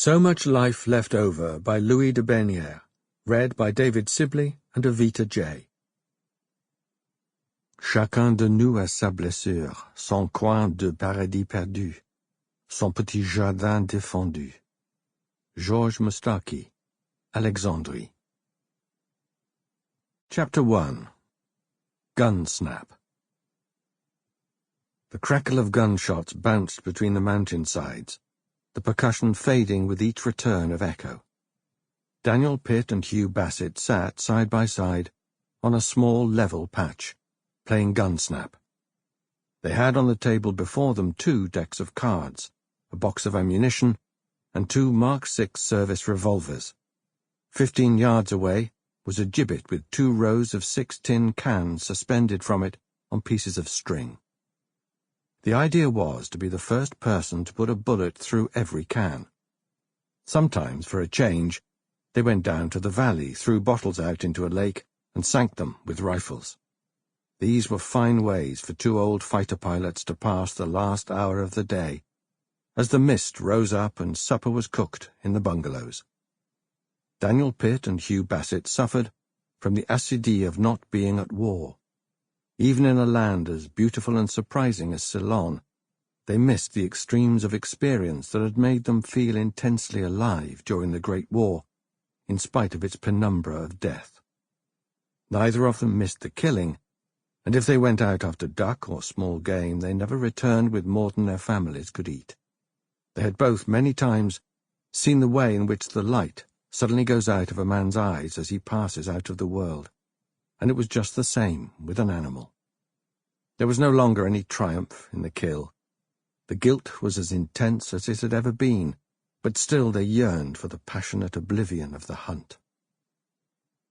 So Much Life Left Over by Louis de Bernières, read by David Sibley and Avita J. Chacun de nous a sa blessure, son coin de paradis perdu, son petit jardin défendu. Georges Moustaki, Alexandrie. Chapter 1. Gun Snap. The crackle of gunshots bounced between the mountainsides, the percussion fading with each return of echo. Daniel Pitt and Hugh Bassett sat side by side on a small level patch, playing gun snap. They had on the table before them 2 decks of cards, a box of ammunition, and 2 Mark VI service revolvers. 15 yards away was a gibbet with 2 rows of 6 tin cans suspended from it on pieces of string. The idea was to be the first person to put a bullet through every can. Sometimes, for a change, they went down to the valley, threw bottles out into a lake, and sank them with rifles. These were fine ways for 2 old fighter pilots to pass the last hour of the day, as the mist rose up and supper was cooked in the bungalows. Daniel Pitt and Hugh Bassett suffered from the acidity of not being at war. Even in a land as beautiful and surprising as Ceylon, they missed the extremes of experience that had made them feel intensely alive during the Great War, in spite of its penumbra of death. Neither of them missed the killing, and if they went out after duck or small game, they never returned with more than their families could eat. They had both many times seen the way in which the light suddenly goes out of a man's eyes as he passes out of the world, and it was just the same with an animal. There was no longer any triumph in the kill. The guilt was as intense as it had ever been, but still they yearned for the passionate oblivion of the hunt.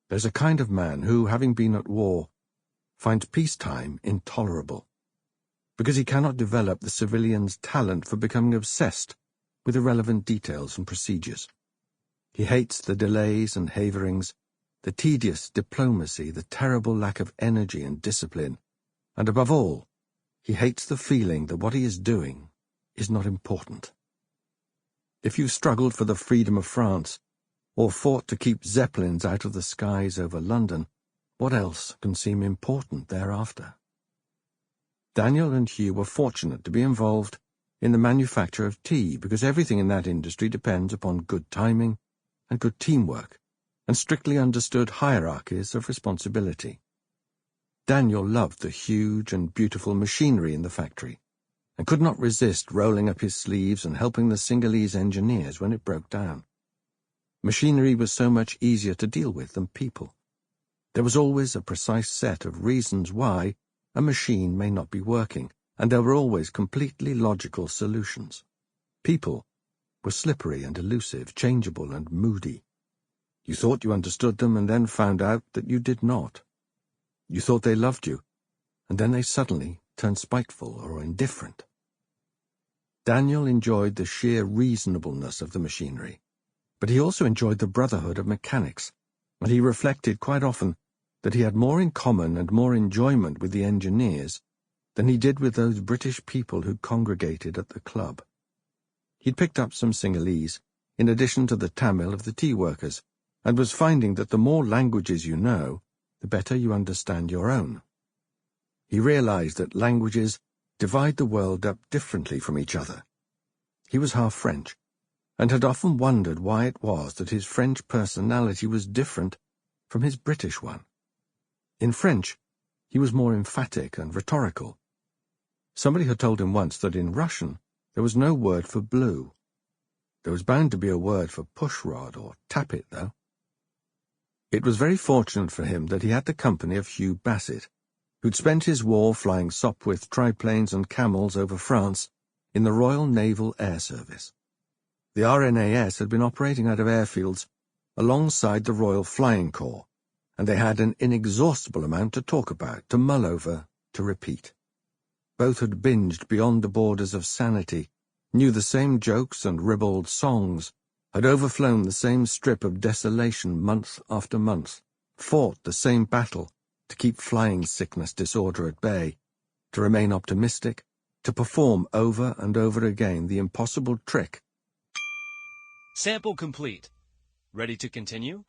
There's a kind of man who, having been at war, finds peacetime intolerable, because he cannot develop the civilian's talent for becoming obsessed with irrelevant details and procedures. He hates the delays and haverings, the tedious diplomacy, the terrible lack of energy and discipline, and above all, he hates the feeling that what he is doing is not important. If you struggled for the freedom of France, or fought to keep Zeppelins out of the skies over London, what else can seem important thereafter? Daniel and Hugh were fortunate to be involved in the manufacture of tea, because everything in that industry depends upon good timing and good teamwork, and strictly understood hierarchies of responsibility. Daniel loved the huge and beautiful machinery in the factory, and could not resist rolling up his sleeves and helping the Singalese engineers when it broke down. Machinery was so much easier to deal with than people. There was always a precise set of reasons why a machine may not be working, and there were always completely logical solutions. People were slippery and elusive, changeable and moody. You thought you understood them and then found out that you did not. You thought they loved you, and then they suddenly turned spiteful or indifferent. Daniel enjoyed the sheer reasonableness of the machinery, but he also enjoyed the brotherhood of mechanics, and he reflected quite often that he had more in common and more enjoyment with the engineers than he did with those British people who congregated at the club. He'd picked up some Singalese, in addition to the Tamil of the tea workers, and was finding that the more languages you know, the better you understand your own. He realized that languages divide the world up differently from each other. He was half French, and had often wondered why it was that his French personality was different from his British one. In French, he was more emphatic and rhetorical. Somebody had told him once that in Russian there was no word for blue. There was bound to be a word for pushrod or tappet, though. It was very fortunate for him that he had the company of Hugh Bassett, who'd spent his war flying Sopwith triplanes and camels over France in the Royal Naval Air Service. The RNAS had been operating out of airfields alongside the Royal Flying Corps, and they had an inexhaustible amount to talk about, to mull over, to repeat. Both had binged beyond the borders of sanity, knew the same jokes and ribald songs, had overflown the same strip of desolation month after month, fought the same battle to keep flying sickness disorder at bay, to remain optimistic, to perform over and over again the impossible trick Sample complete. Ready to continue?